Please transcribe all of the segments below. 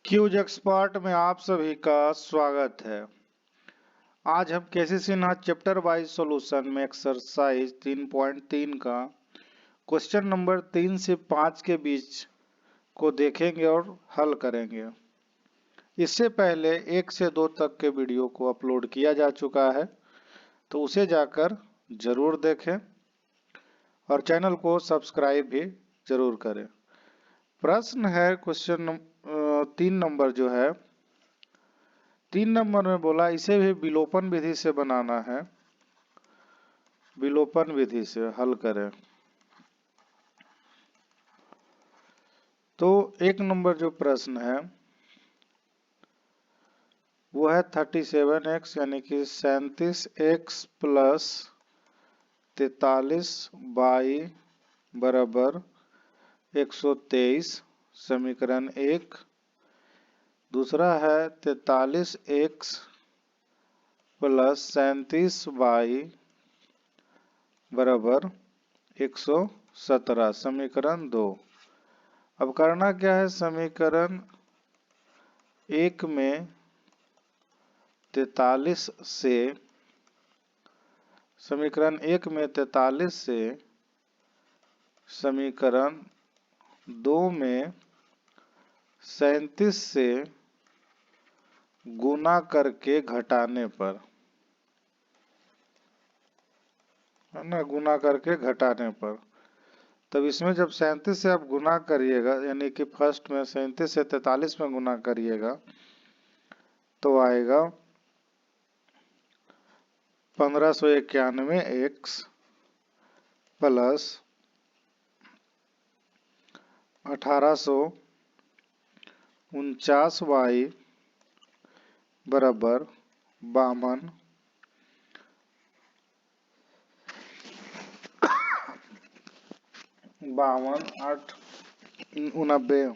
Cues expert में आप सभी का स्वागत है। आज हम केसीसी नाथ चैप्टर वाइज सॉल्यूशन में एक्सरसाइज 3.3 का क्वेश्चन नंबर 3 से 5 के बीच को देखेंगे और हल करेंगे। इससे पहले 1 से 2 तक के वीडियो को अपलोड किया जा चुका है, तो उसे जाकर जरूर देखें और चैनल को सब्सक्राइब भी जरूर करें। प्रश्न है क्वेश्चन 3 नंबर जो है 3 नंबर में बोला इसे भी विलोपन विधि से बनाना है। विलोपन विधि से हल करें। तो 1 नंबर जो प्रश्न है वो है 37x यानी कि 37x प्लस 43y बराबर 123 समीकरण 1। दूसरा है 43x प्लस 37y बराबर 117 समीकरण 2। अब करना क्या है, समीकरण 1 में 43 से समीकरण 1 में 43 से समीकरण 2 में 37 से गुना करके घटाने पर, है ना, गुना करके घटाने पर, तब इसमें जब 37 से आप गुना करिएगा, यानी कि फर्स्ट में 37 से 43 में गुना करिएगा तो आएगा 1591x प्लस 1849y बराबर 52 8 89।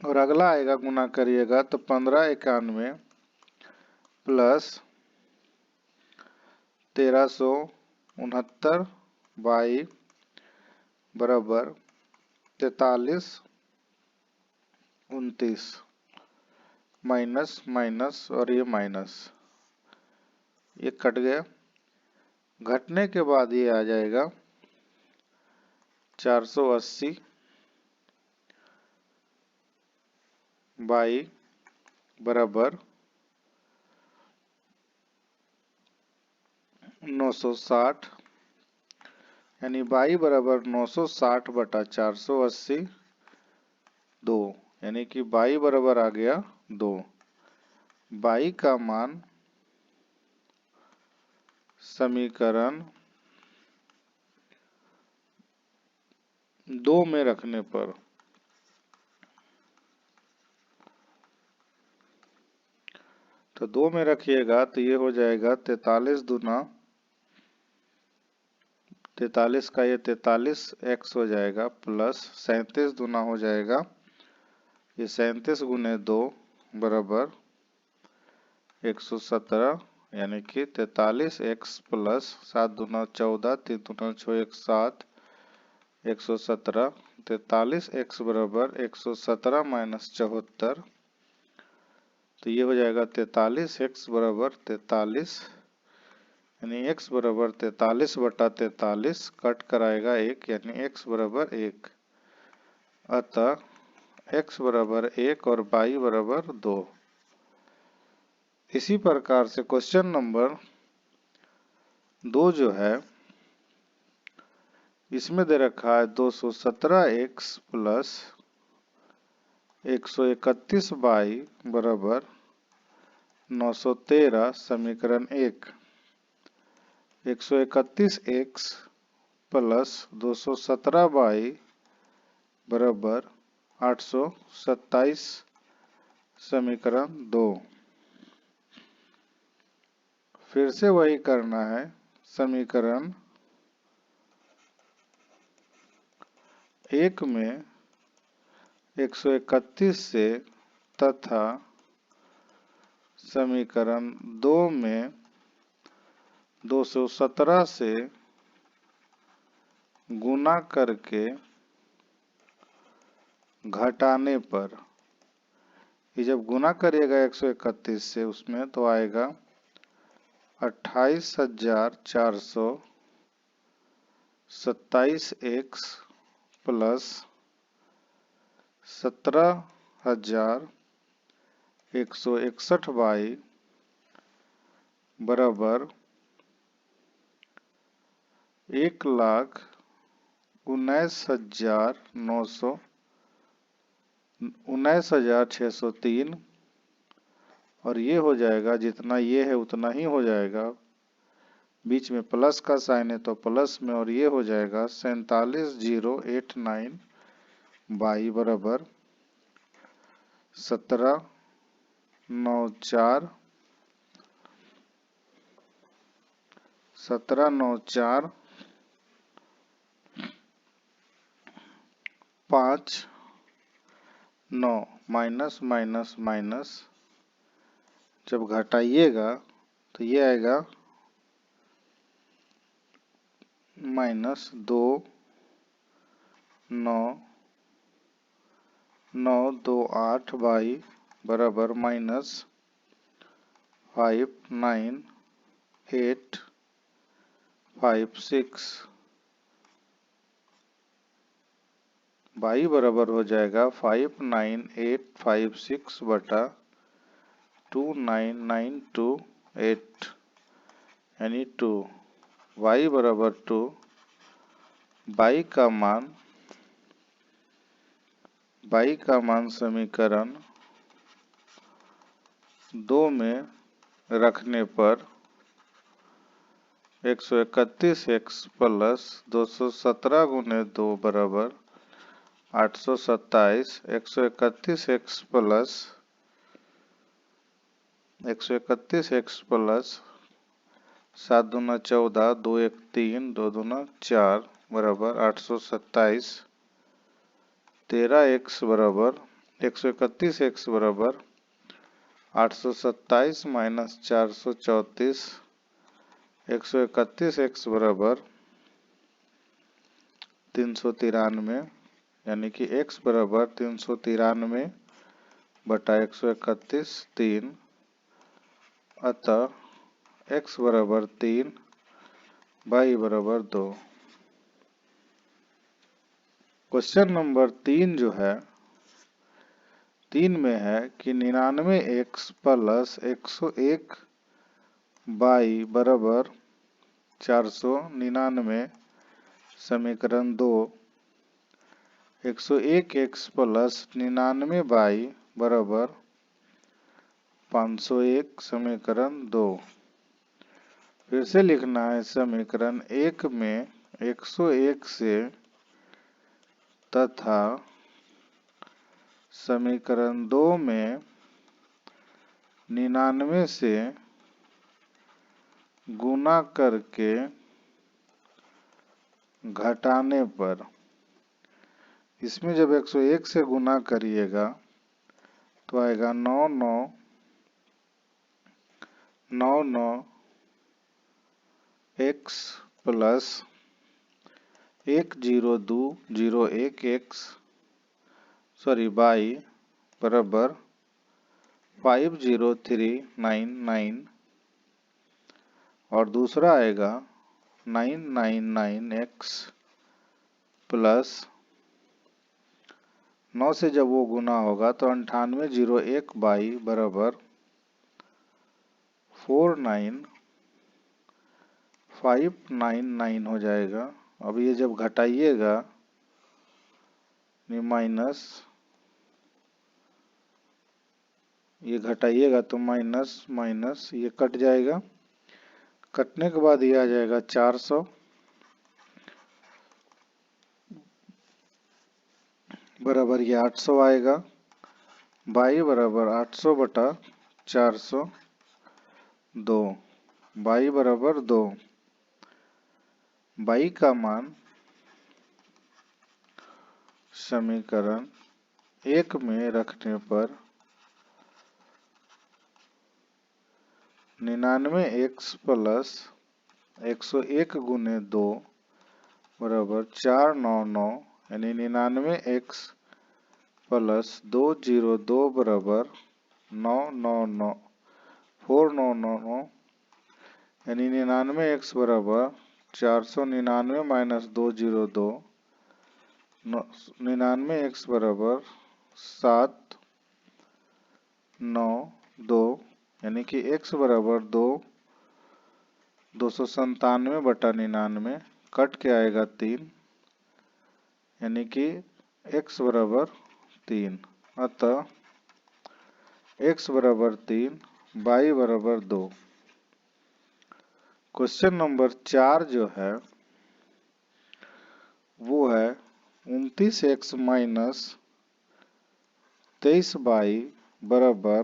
और अगला आएगा गुना करिएगा तो 1591 प्लस 1369y बराबर 43 29 माइनस माइनस और ये माइनस, ये कट गया। घटने के बाद ये आ जाएगा 480 बाई बराबर 960, यानी बाई बराबर 960 बटा 480 2, यानी कि बाई बराबर आ गया 2। बाई का मान समीकरण 2 में रखने पर तो 2 में रखिएगा तो ये हो जाएगा 43 दूना 43 का ये 43x हो जाएगा प्लस 37 दूना हो जाएगा ये 37 गुने 2 बराबर 117, यानी कि 43x प्लस 7 दूना 14 3 दूना 6 1 7 117 43x बराबर 117 माइनस 74, तो ये हो जाएगा 43x बराबर 43, यानी x बराबर 43 बटा 43 कट कराएगा 1, यानी x बराबर 1। अतः x बराबर 1 और y बराबर 2। इसी प्रकार से क्वेश्चन नंबर 2 जो है इसमें दे रखा है 217x प्लस 131y बराबर 913 समीकरण 1। 131x प्लस 217y बराबर 827 समीकरण 2। फिर से वही करना है, समीकरण 1 में 131 से तथा समीकरण 2 में 217 से गुना करके घटाने पर, ये जब गुना करिएगा 131 से उसमें तो आएगा 28,427 एक्स प्लस 17,161 वाई बराबर 1,19,603 और ये हो जाएगा, जितना ये है उतना ही हो जाएगा, बीच में प्लस का साइन है तो प्लस में, और ये हो जाएगा 47,089 बाई बराबर 17,94 5 9 माइनस माइनस माइनस, जब घटाइएगा तो ये आएगा -2 9 9 2 8 बाई बराबर -59856 बाई बराबर हो जाएगा 59856 बटा 29928 यानी 2, y बराबर 2, बाई का मान समीकरण 2 में रखने पर 131x प्लस 217 गुने 2 बराबर 827, 131x प्लस 7 दूना 14, 2 1 3, 2 दूना 4 बराबर 827, 13x बराबर 131x बराबर 827 माइनस 434, 131x बराबर 393 यानी कि x बराबर 393 बटा 131 3, अतः x बराबर 3, y बराबर 2। क्वेश्चन नंबर 3 जो है 3 में है कि 99x प्लस 101 बाई बराबर 499 समीकरण 2, 101x प्लस 99 बाई बराबर 501 समीकरण 2। फिर से लिखना है समीकरण 1 में 101 से तथा समीकरण 2 में 99 से गुना करके घटाने पर, इसमें जब 101 से गुना करिएगा तो आएगा 99 x plus 10201x sorry by बराबर 50399 और दूसरा आएगा 999x प्लस 9 से जब वो गुना होगा तो 9801 बाई बराबर 49599 हो जाएगा। अब ये जब घटाइएगा माइनस, ये घटाइएगा तो माइनस माइनस ये कट जाएगा, कटने के बाद ये आ जाएगा 400 बराबर ये 800 आएगा, बाई बराबर 800 बटा 402, बाई बराबर 2, बाई का मान समीकरण 1 में रखने पर 99x प्लस 101 गुने 2 बराबर 499 यानी 99x प्लस 202 बराबर 999 4999 यानी 99x बराबर 499 माइनस 202 99x बराबर 792 यानी कि x बराबर 297 बटा 99 कट के आएगा 3 यानी कि x बराबर 3। अतः x बराबर 3 y बराबर 2। क्वेश्चन नंबर 4 जो है वो है 29x माइनस 23y बराबर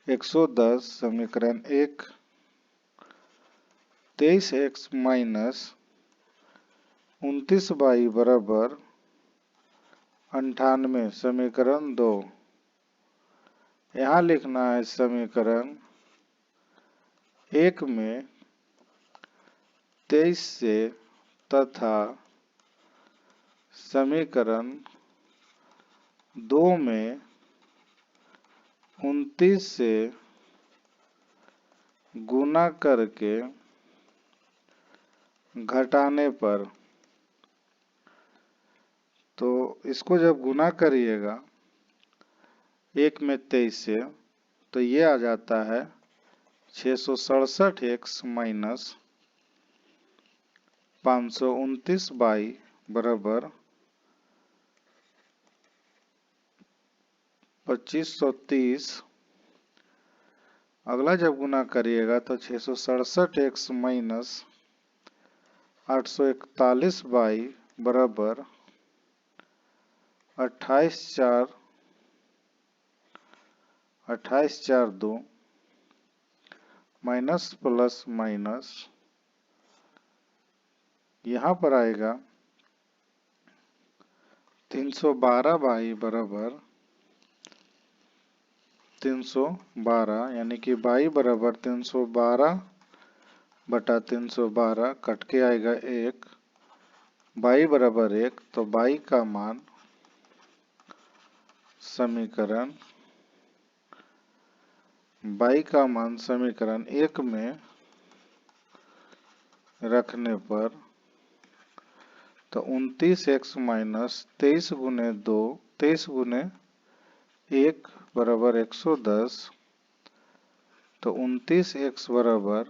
110 समीकरण 1। 23x माइनस 29y बराबर 98 समीकरण 2। यहाँ लिखना है समीकरण 1 में 23 से तथा समीकरण 2 में 29 से गुना करके घटाने पर, तो इसको जब गुना करिएगा 1 में 23 से तो ये आ जाता है 667x माइनस 529y बराबर 2530। अगला जब गुना करिएगा तो 667x माइनस 841y बराबर 2842 माइनस प्लस माइनस यहाँ पर आएगा 312y बराबर 312 यानी कि y बराबर 312 बटा 312 कट के आएगा 1 y बराबर 1। तो y का मान समीकरण समीकरण 1 में रखने पर तो 29x माइनस 23 गुने 2 23 गुने 1 बराबर 110। तो 29x बराबर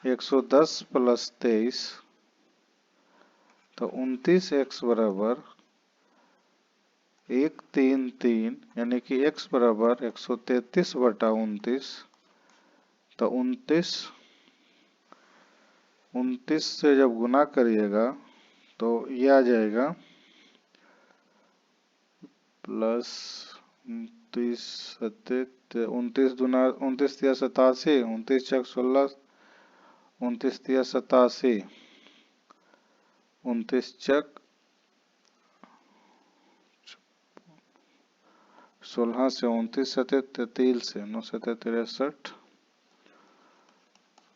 110 प्लस 23 तो 29x बराबर 133 यानी कि x बराबर 133 बटा 29। तो 29 से जब गुना करिएगा तो ये आ जाएगा प्लस 29 दुना 29 तिया 87 29 चक 16 29 तिया 87 29 चक 16 से 29 सते 33 से 9 सते 63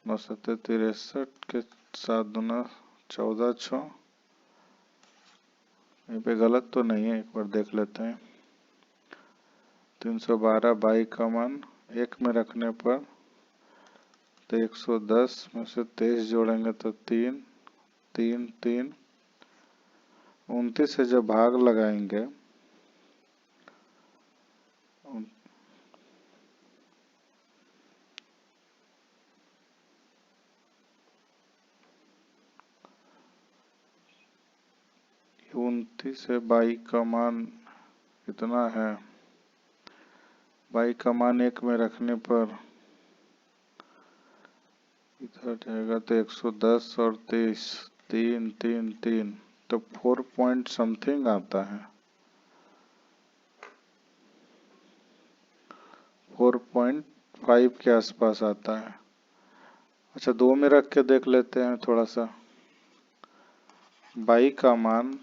9 सते 63 के 7 दुना 14 6। यहाँ पे गलत तो नहीं है, एक बार देख लेते हैं। 312 बाई का मान 1 में रखने पर तो 110 में से 23 जोड़ेंगे तो 3 3 3 29 से जब भाग लगाएंगे 29 से बाई का मान कितना है, बाई का मान 1 में रखने पर इधर जाएगा तो 110 और 23 3 3 3 तो 4 पॉइंट समथिंग आता है, 4.5 के आसपास आता है। अच्छा 2 में रख के देख लेते हैं थोड़ा सा। बाई का मान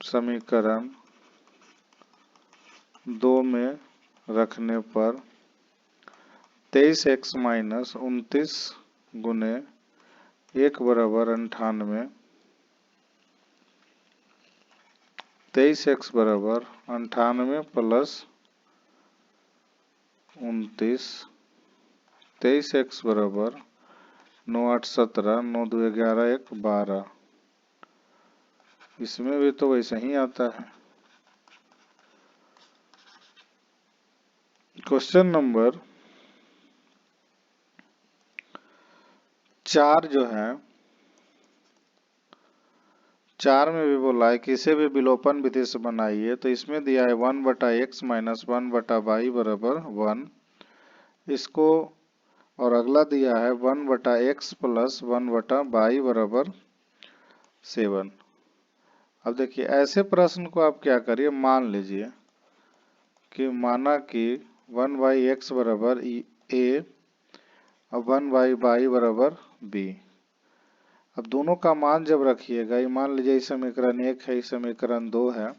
समीकरण 2 में रखने पर 23x माइनस 29 गुने 1 बराबर 98 23x बराबर 98 प्लस 29, 23x बराबर 9 8 17, 9 2 11, 1 12। इसमें भी तो वैसा ही आता है। क्वेश्चन नंबर 4 जो है, 4 में भी बोला है किसी भी विलोपन विधि से बनाइए, तो इसमें दिया है 1/x माइनस 1/y बराबर 1। इसको और अगला दिया है 1/x प्लस 1/y बराबर 7। अब देखिए ऐसे प्रश्न को आप क्या करिए, मान लीजिए कि माना कि 1/x बराबर a और 1/y बराबर b। अब दोनों का मान जब रखिएगा, ये मान लीजिए इस समीकरण 1 है, इस समीकरण 2 है,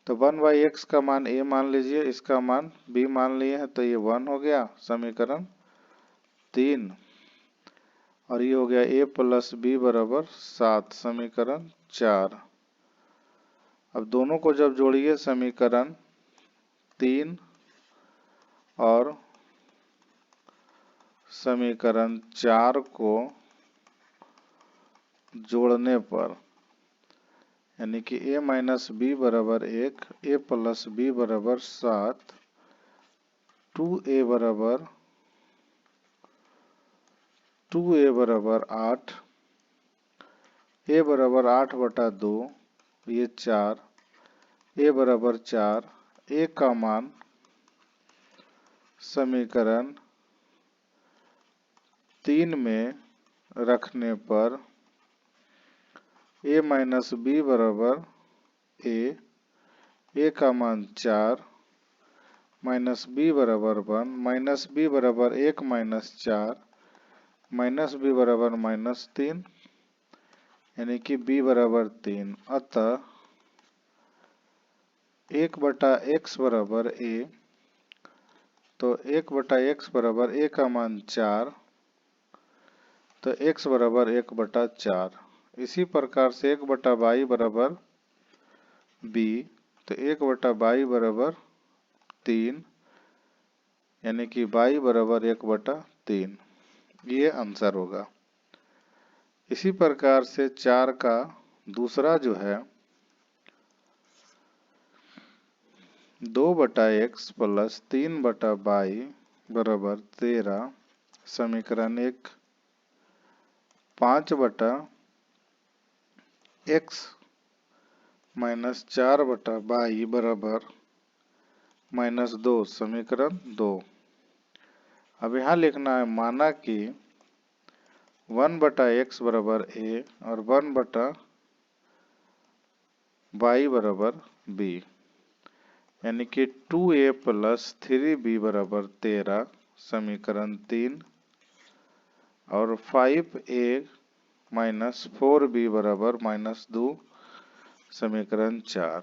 तो 1/x का मान a मान लीजिए, इसका मान b मान लिए हैं, तो ये 1 हो गया समीकरण 3, और ये हो गया a प्लस b बराबर 7 समीकरण 4। अब दोनों को जब जोड़िए समीकरण 3 और समीकरण 4 को जोड़ने पर, यानी कि a माइनस बी बराबर 1, a प्लस बी बराबर 7, 2a बराबर 8, a बराबर 8/2, ये 4, a बराबर 4, a का मान समीकरण 3 में रखने पर a माइनस बी बराबर a का मान 4, माइनस b बराबर 1, माइनस b बराबर 1 माइनस 4, माइनस b बराबर -3, यानी कि b बराबर 3। अतः 1/x बराबर a, तो 1/x बराबर a का मान 4, तो x बराबर 1/4। इसी प्रकार से 1/y बराबर b, तो 1/y बराबर 3, यानी कि y बराबर 1/3। ये आंसर होगा। इसी प्रकार से 4 का दूसरा जो है 2/x प्लस 3/y बराबर 13 समीकरण 1, 5/x माइनस 4/y बराबर -2 समीकरण 2। अब यहाँ लिखना है, माना कि 1/x बराबर a और 1/y बराबर b, यानी कि 2a प्लस 3b बराबर 13 समीकरण 3, और 5a माइनस 4b बराबर -2 समीकरण 4।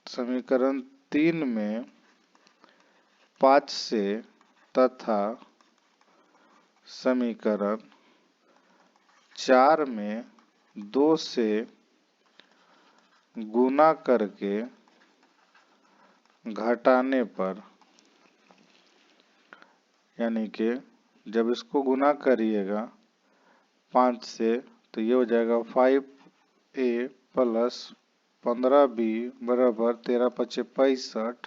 समीकरण 3 में 5 से तथा समीकरण 4 में 2 से गुना करके घटाने पर, यानी कि जब इसको गुना करिएगा 5 से, तो ये हो जाएगा 5a प्लस 15b बराबर 13×5 = 65,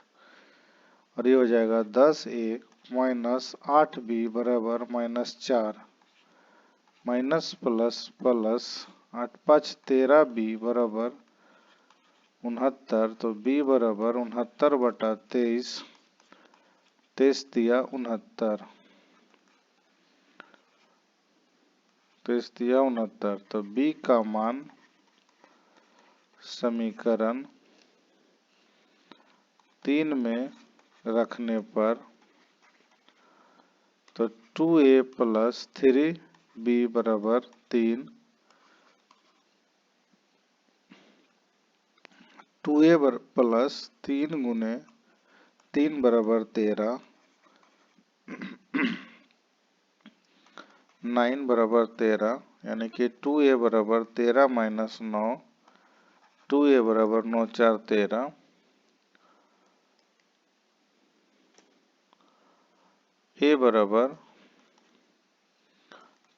और ये हो जाएगा 10a माइनस 8b बराबर -4, माइनस प्लस प्लस 8×5 = 13b बराबर 69, तो b बराबर 69/23, 23 दिया 69, 23 दिया 69, तो b का मान समीकरण 3 में रखने पर, तो 2a प्लस 3b बराबर 3, 2a प्लस 3 गुने 3 बराबर 13, 9 बराबर 13, यानी कि 2a बराबर 13 माइनस 9, 2a बराबर 9 4 13, a बराबर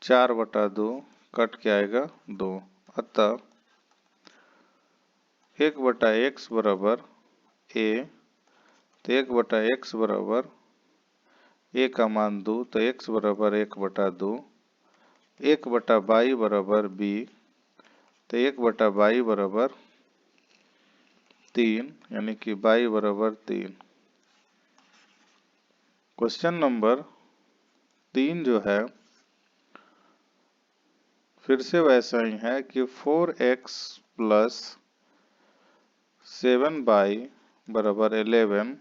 4/2 कट के आएगा 2, अतः 1/x बराबर a, तो 1/x बराबर a का मान 2, तो x बराबर 1/2, 1/y बराबर b, तो 1/y बराबर 3, यानी कि y बराबर 3। क्वेश्चन नंबर 3 जो है फिर से वैसा ही है कि 4x प्लस 7y बराबर 11,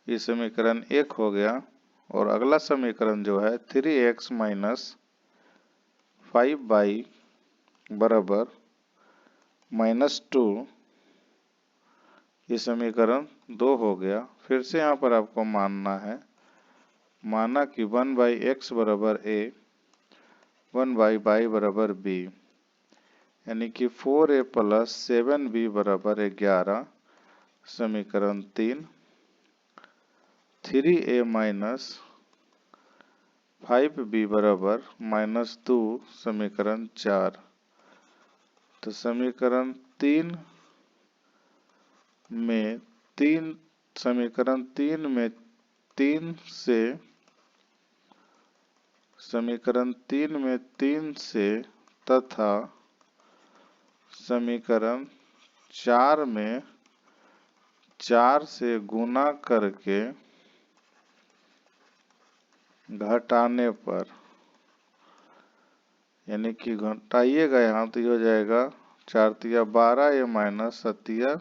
ये समीकरण 1 हो गया। और अगला समीकरण जो है 3x माइनस 5y बराबर -2, ये समीकरण 2 हो गया। फिर से यहाँ पर आपको मानना है, माना कि 1/x बराबर a, 1/y बराबर b, यानी कि 4a प्लस 7b बराबर 11, समीकरण 3। 3a माइनस 5b बराबर -2, समीकरण 4। तो समीकरण 3 में 3 समीकरण 3 में 3 से समीकरण 3 में 3 से तथा समीकरण 4 में 4 से गुना करके घटाने पर, यानी कि घटाइएगा यहाँ तो ये हो जाएगा 4 तिया 12 a माइनस 7 तिया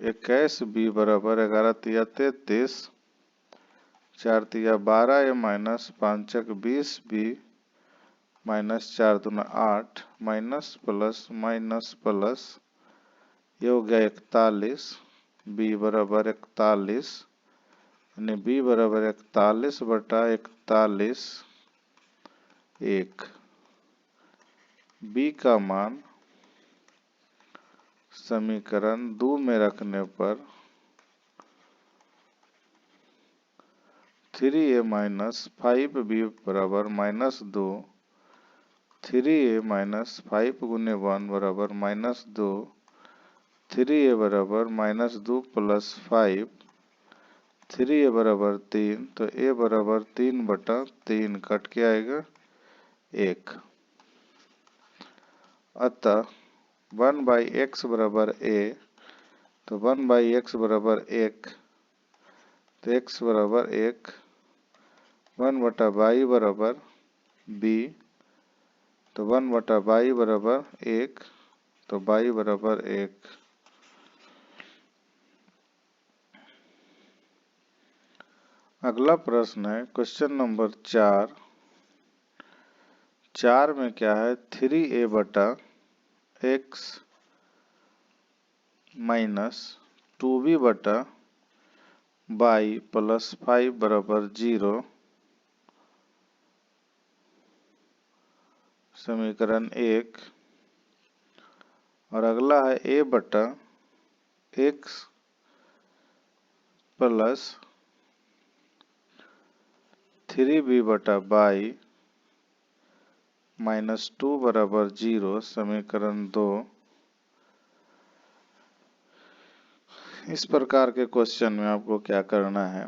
21 b बराबर 11 तिया 33, 4 तिया 12 a माइनस 5 20 b माइनस 4 दूना 8 माइनस प्लस ये हो गया 41, b बराबर 41, यानी b बराबर 41/41 1। b का मान समीकरण 2 में रखने पर 3a माइनस 5b बराबर -2, 3a माइनस 5 गुने 1 बराबर -2, 3a बराबर -2 प्लस 5, 3a बराबर 3, तो a बराबर 3/3 कट के आएगा 1। अतः 1/x बराबर a, तो 1/x बराबर 1, तो x बराबर 1, 1/y बराबर b, तो 1/y बराबर 1, तो y बराबर 1। अगला प्रश्न है क्वेश्चन नंबर 4। 4 में क्या है 3a बटा x माइनस 2b बटा y प्लस 5 बराबर 0, समीकरण 1। और अगला है a बटा x प्लस 3b बटा y माइनस 2 बराबर 0, समीकरण 2। इस प्रकार के क्वेश्चन में आपको क्या करना है,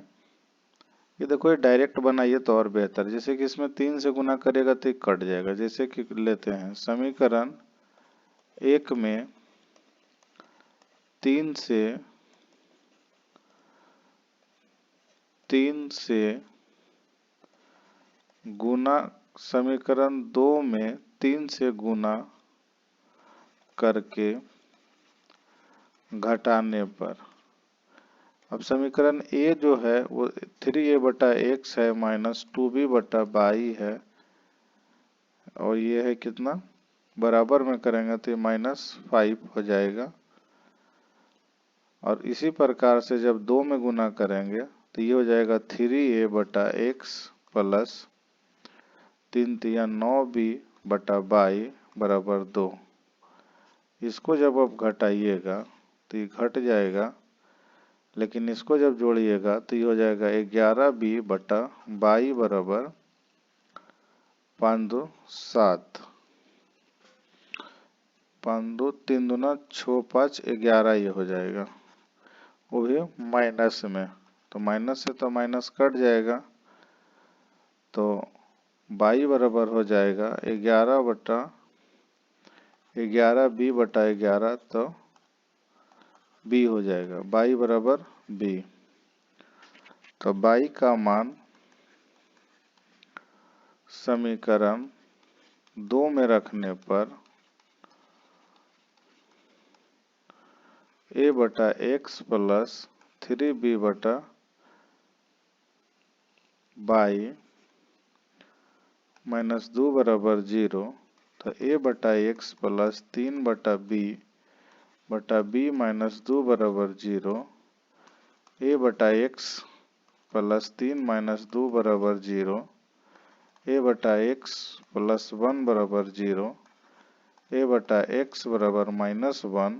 ये देखो ये डायरेक्ट बनाइए तो और बेहतर, जैसे कि इसमें 3 से गुना करेगा तो ये कट जाएगा। जैसे कि लेते हैं समीकरण 1 में 3 से गुना, समीकरण 2 में 3 से गुना करके घटाने पर, अब समीकरण a जो है वो 3a बटा x है माइनस 2b बटा y है, और ये है कितना बराबर में करेंगे तो ये -5 हो जाएगा। और इसी प्रकार से जब 2 में गुना करेंगे तो ये हो जाएगा 3a बटा x प्लस 3 तिया 9b बटा बाई बराबर 2। इसको जब आप घटाइएगा तो ये घट जाएगा, लेकिन इसको जब जोड़िएगा तो ये हो जाएगा 11b बटा बाई बराबर 5 2 7। 5 2 3 दूना 6 5 11 ये हो जाएगा, वो भी माइनस में। तो माइनस से तो माइनस कट जाएगा, तो बाई बराबर हो जाएगा 11 बटा 11b बटा 11, तो b हो जाएगा, बाई बराबर b। तो बाई का मान समीकरण 2 में रखने पर a बटा x प्लस 3b बटा बाई माइनस 2 बराबर 0। तो a बटा x प्लस 3 बटा b माइनस 2 बराबर 0। a बटा x प्लस 3 माइनस 2 बराबर 0। a बटा x प्लस 1 बराबर 0। a बटा x बराबर माइनस 1,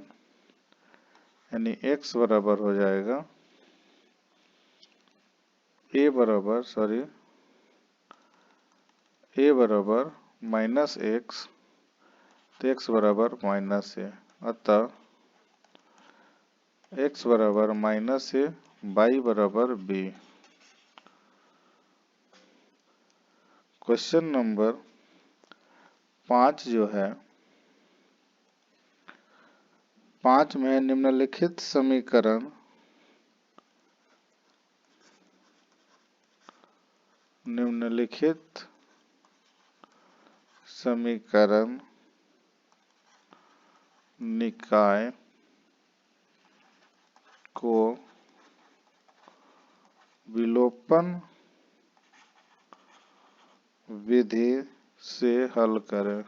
यानी x बराबर हो जाएगा a बराबर माइनस x, तो x बराबर माइनस a, अतः x बराबर माइनस a, बाई बराबर b। क्वेश्चन नंबर 5 जो है, 5 में निम्नलिखित समीकरण निकाय को विलोपन विधि से हल करें।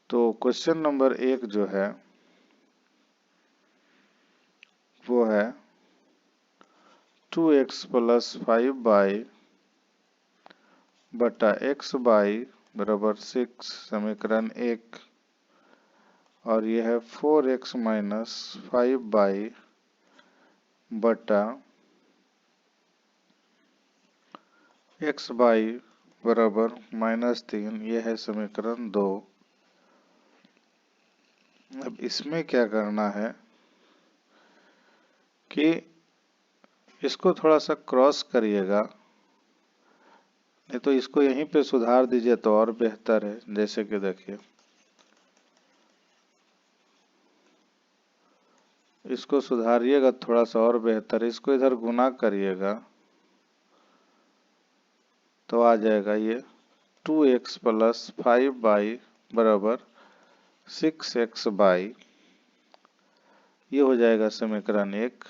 तो क्वेश्चन नंबर 1 जो है वो है 2x प्लस 5 बाई बटा x बाई बराबर 6, समीकरण 1। और यह है 4x माइनस 5 बाई बटा x बाई बराबर माइनस 3, यह है समीकरण 2। अब इसमें क्या करना है कि इसको थोड़ा सा क्रॉस करिएगा, नहीं तो इसको यहीं पे सुधार दीजिए तो और बेहतर है। जैसे कि देखिए, इसको सुधारिएगा थोड़ा सा और बेहतर है। इसको इधर गुना करिएगा तो आ जाएगा ये 2x प्लस 5 बाई बराबर 6x बाई, ये हो जाएगा समीकरण 1।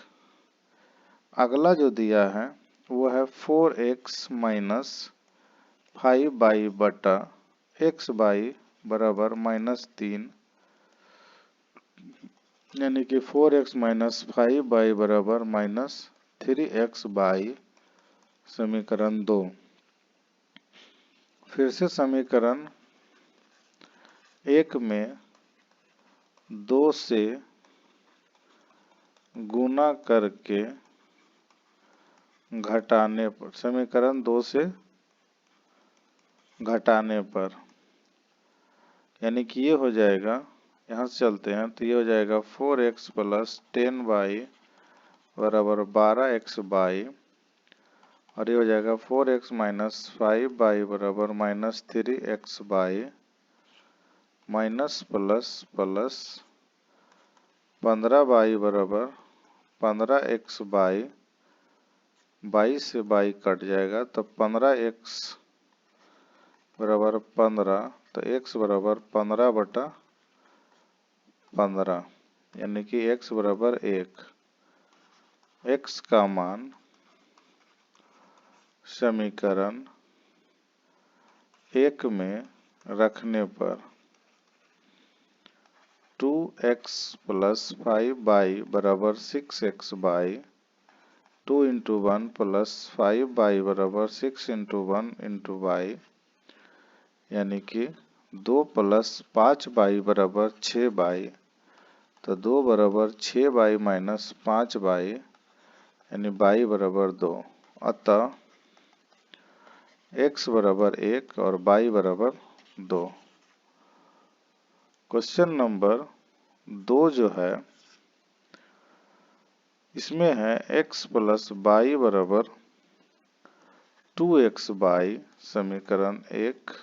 अगला जो दिया है वो है 4x माइनस 5 बाई बटा x बाई बराबर माइनस 3, यानी कि 4x माइनस 5 बाई बराबर माइनस 3x बाई, समीकरण 2। फिर से समीकरण 1 में 2 से गुना करके घटाने पर, समीकरण 2 से घटाने पर, यानी कि ये हो जाएगा, यहाँ से चलते हैं तो ये हो जाएगा 4x प्लस 10 बाई बराबर 12x बाई, और ये हो जाएगा 4x माइनस 5 बाई बराबर minus 3x by, minus plus plus 15 by बराबर 15x बाई, 22 से बाई कट जाएगा तो 15x बराबर 15, तो x बराबर 15 बटा 15, यानी कि x बराबर 1। x का मान समीकरण 1 में रखने पर 2x प्लस 5 बाई बराबर 6x by, 2 into 1 plus 5y बराबर 6 इंटू 1 इंटू y, यानी कि 2 प्लस 5y बराबर 6y। तो 2 बराबर 6y माइनस 5y, यानी y बराबर 2। अतः x बराबर 1 और y बराबर 2। क्वेश्चन नंबर 2 जो है इसमें है x प्लस y बराबर 2xy, समीकरण 1।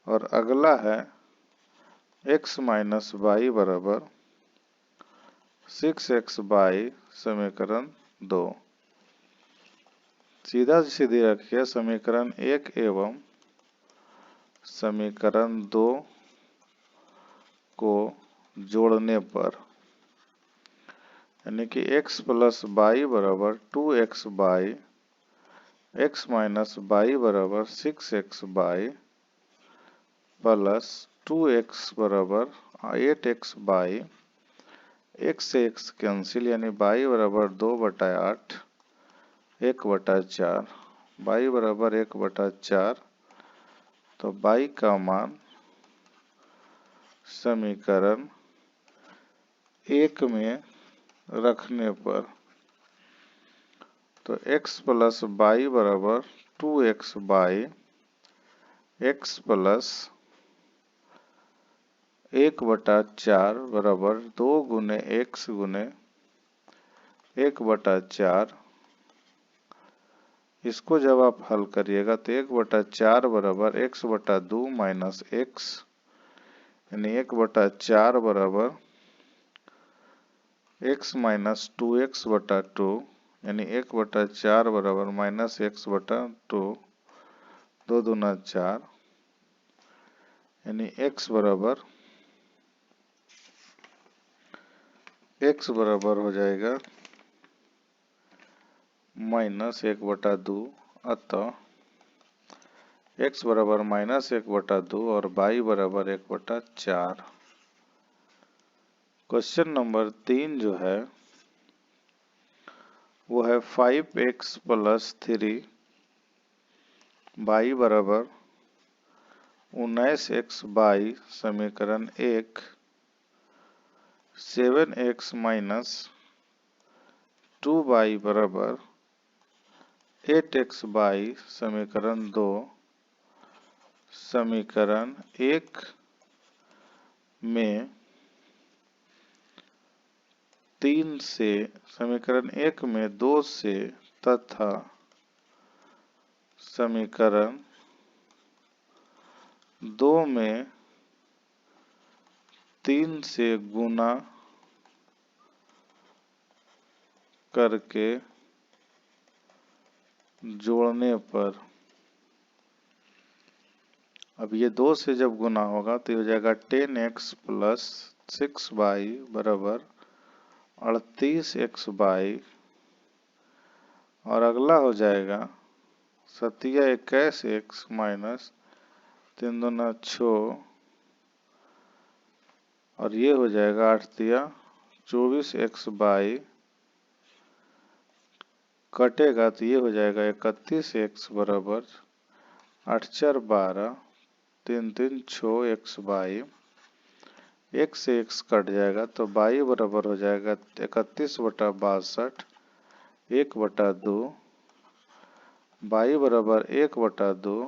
और अगला है x माइनस y बराबर 6xy, समीकरण 2। सीधा सीधी रखिए समीकरण 1 एवं समीकरण 2 को जोड़ने पर, यानी कि x प्लस y बराबर 2xy, x माइनस y बराबर 6xy प्लस 2x बराबर 8xy, x से x कैंसिल, यानी y बराबर 2/8, 1/4, y बराबर 1/4। तो y का मान समीकरण 1 में रखने पर, तो x प्लस y बराबर 2xy, x प्लस 1/4 बराबर 2 गुने x गुने 1/4। इसको जब आप हल करिएगा तो 1/4 बराबर x/2 माइनस x, यानी 1/4 बराबर x माइनस 2x/2, यानी 1/4 बराबर माइनस x/2, 2 दूना 4, यानी x बराबर हो जाएगा माइनस 1/2। अतः x बराबर माइनस 1/2 और y बराबर 1/4। क्वेश्चन नंबर 3 जो है वो है 5x प्लस 3 y बराबर 19xy, समीकरण 1। 7x माइनस 2y बराबर 8xy, समीकरण 2। समीकरण 1 में 3 से, समीकरण 1 में 2 से तथा समीकरण 2 में 3 से गुना करके जोड़ने पर, अब ये 2 से जब गुना होगा तो ये हो जाएगा 10x प्लस 6y बराबर 38xy। और अगला हो जाएगा 21x माइनस 3 दूना 6, और ये हो जाएगा 24xy, कटेगा तो ये हो जाएगा 31x बराबर 8 4 12, 3 3 6 xy। x से x कट जाएगा तो y बराबर हो जाएगा 31/62, 1/2, y बराबर 1/2।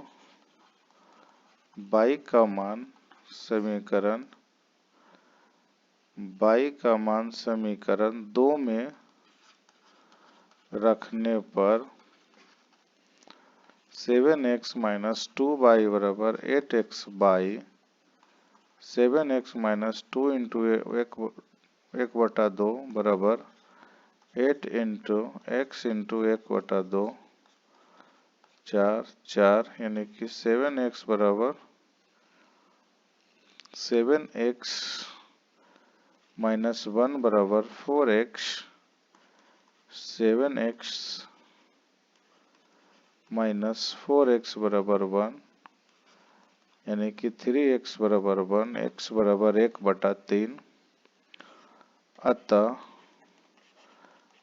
y का मान समीकरण 2 में रखने पर 7x माइनस 2y बराबर 8xy, 7x माइनस 2 इंटू 1/2 बराबर 8 इंटू x इंटू 1/2, 4 4, यानी कि 7x बराबर 7x माइनस 1 बराबर 4x, 7x माइनस 4x बराबर 1, यानी कि 3x बराबर 1, x बराबर 1/3। अतः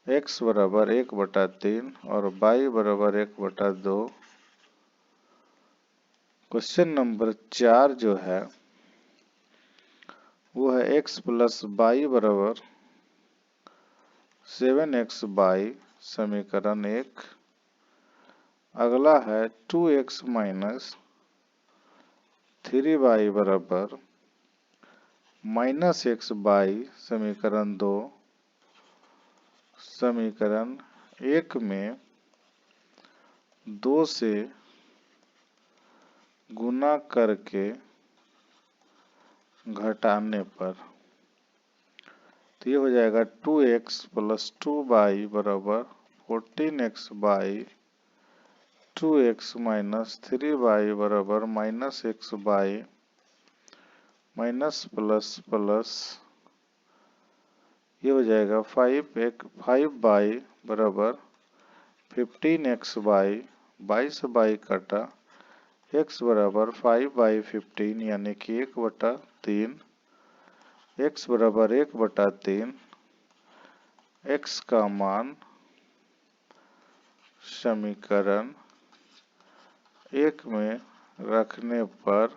x बराबर 1/3 और y बराबर 1/2। क्वेश्चन नंबर 4 जो है वो है x प्लस वाई बराबर 7x/, समीकरण 1। अगला है 2x माइनस 3y बराबर -x/, समीकरण 2। समीकरण 1 में 2 से गुना करके घटाने पर तो ये हो जाएगा 2x प्लस 2y बराबर 14x/, 2x माइनस 3y बराबर -x/, माइनस प्लस प्लस ये हो जाएगा 5y बराबर 15x/, 22y कटा x बराबर 5/15 यानी कि 1/3। x बराबर 1/3। x का मान समीकरण 1 में रखने पर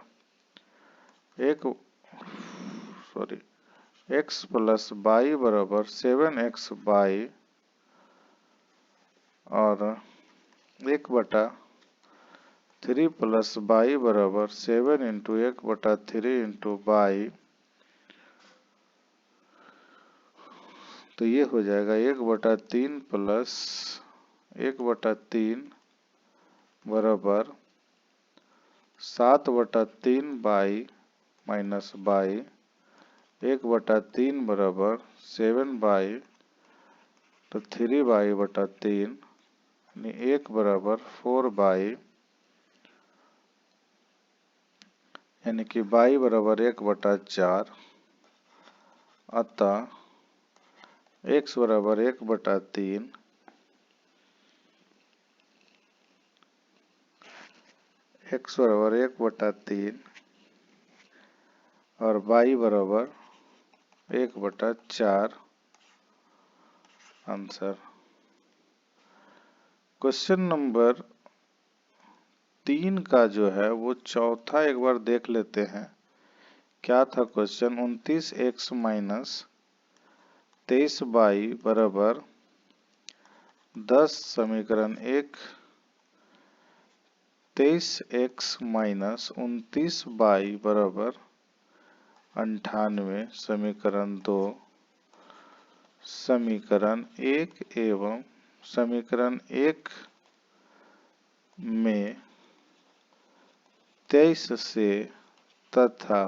x प्लस y बराबर 7x/, और 1/3 प्लस y बराबर 7 इंटू 1/3 इंटू y, तो ये हो जाएगा 1/3 प्लस 1/3 बराबर 7/3 y माइनस y, 1/3 बराबर 7y, तो 3y/3 यानी 1 बराबर 4y, यानी कि y बराबर 1/4। अतः x बराबर 1/3, x बराबर 1/3 और y बराबर 1/4 आंसर। क्वेश्चन नंबर 3 का जो है वो चौथा एक बार देख लेते हैं। क्या था क्वेश्चन? 29x माइनस 23y बराबर 10, समीकरण 1। 23x माइनस 29y बराबर 98, समीकरण 2। समीकरण 1 एवं समीकरण 1 में 23 से तथा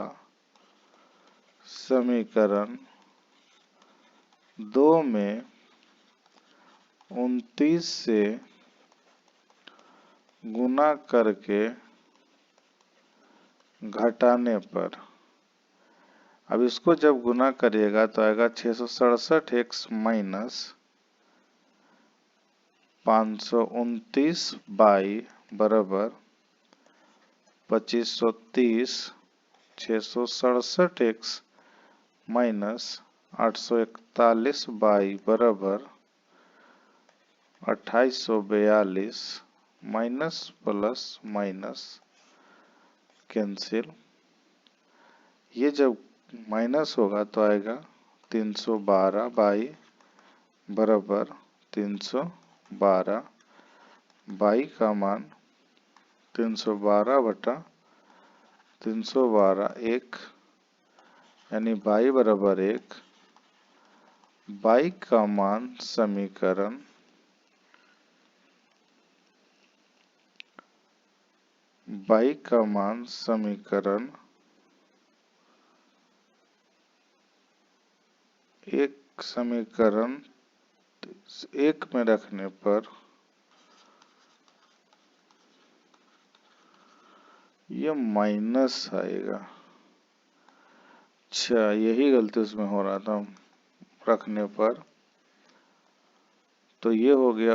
समीकरण 2 में 29 से गुना करके घटाने पर, अब इसको जब गुना करिएगा तो आएगा 667x माइनस 529y बराबर 2530। 667x माइनस 841y बराबर 2842, माइनस प्लस माइनस कैंसिल। ये जब माइनस होगा तो आएगा 312y बराबर 312। y का मान 312/312 1, यानी y बराबर 1। y का मान समीकरण 1 में रखने पर ये माइनस आएगा। अच्छा, यही गलती उसमें हो रहा था रखने पर। तो ये हो गया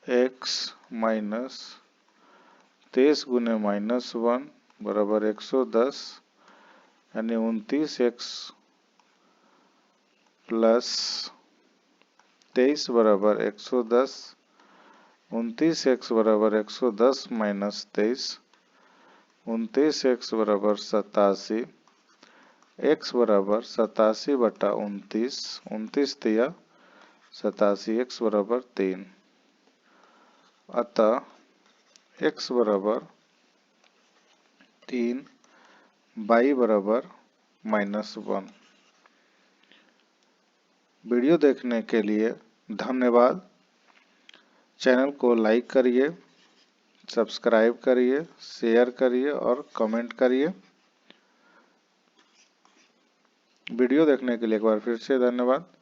29x माइनस 23 गुने -1 बराबर 110, यानी 29x प्लस 23 बराबर 110, 29x बराबर 110 माइनस 23, 29x बराबर 87, x बराबर 87 बटा 29, 29 दिया 87, x बराबर 3। अतः x बराबर 3, y बराबर -1। वीडियो देखने के लिए धन्यवाद। चैनल को लाइक करिए, सब्सक्राइब करिए, शेयर करिए और कमेंट करिए। वीडियो देखने के लिए एक बार फिर से धन्यवाद।